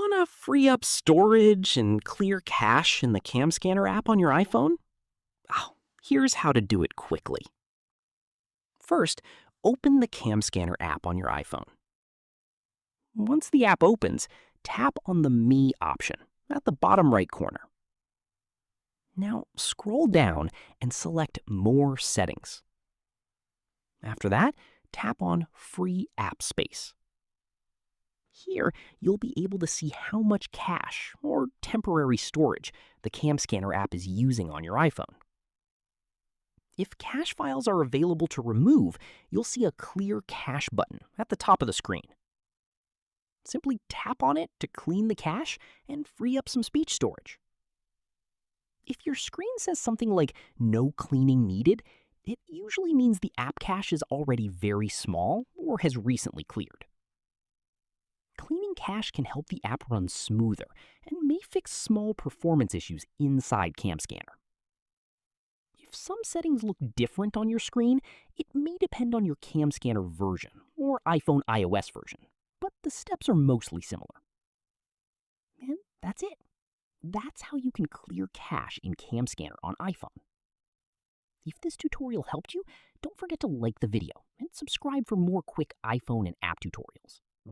Want to free up storage and clear cache in the Cam Scanner app on your iPhone? Oh, here's how to do it quickly. First, open the Cam Scanner app on your iPhone. Once the app opens, tap on the Me option at the bottom right corner. Now scroll down and select More Settings. After that, tap on Free App Space. Here, you'll be able to see how much cache or temporary storage the Cam Scanner app is using on your iPhone. If cache files are available to remove, you'll see a Clear Cache button at the top of the screen. Simply tap on it to clean the cache and free up some speech storage. If your screen says something like "No cleaning needed," it usually means the app cache is already very small or has recently cleared. Cleaning cache can help the app run smoother and may fix small performance issues inside Cam Scanner. If some settings look different on your screen, it may depend on your Cam Scanner version or iPhone iOS version, but the steps are mostly similar. And that's it. That's how you can clear cache in Cam Scanner on iPhone. If this tutorial helped you, don't forget to like the video and subscribe for more quick iPhone and app tutorials.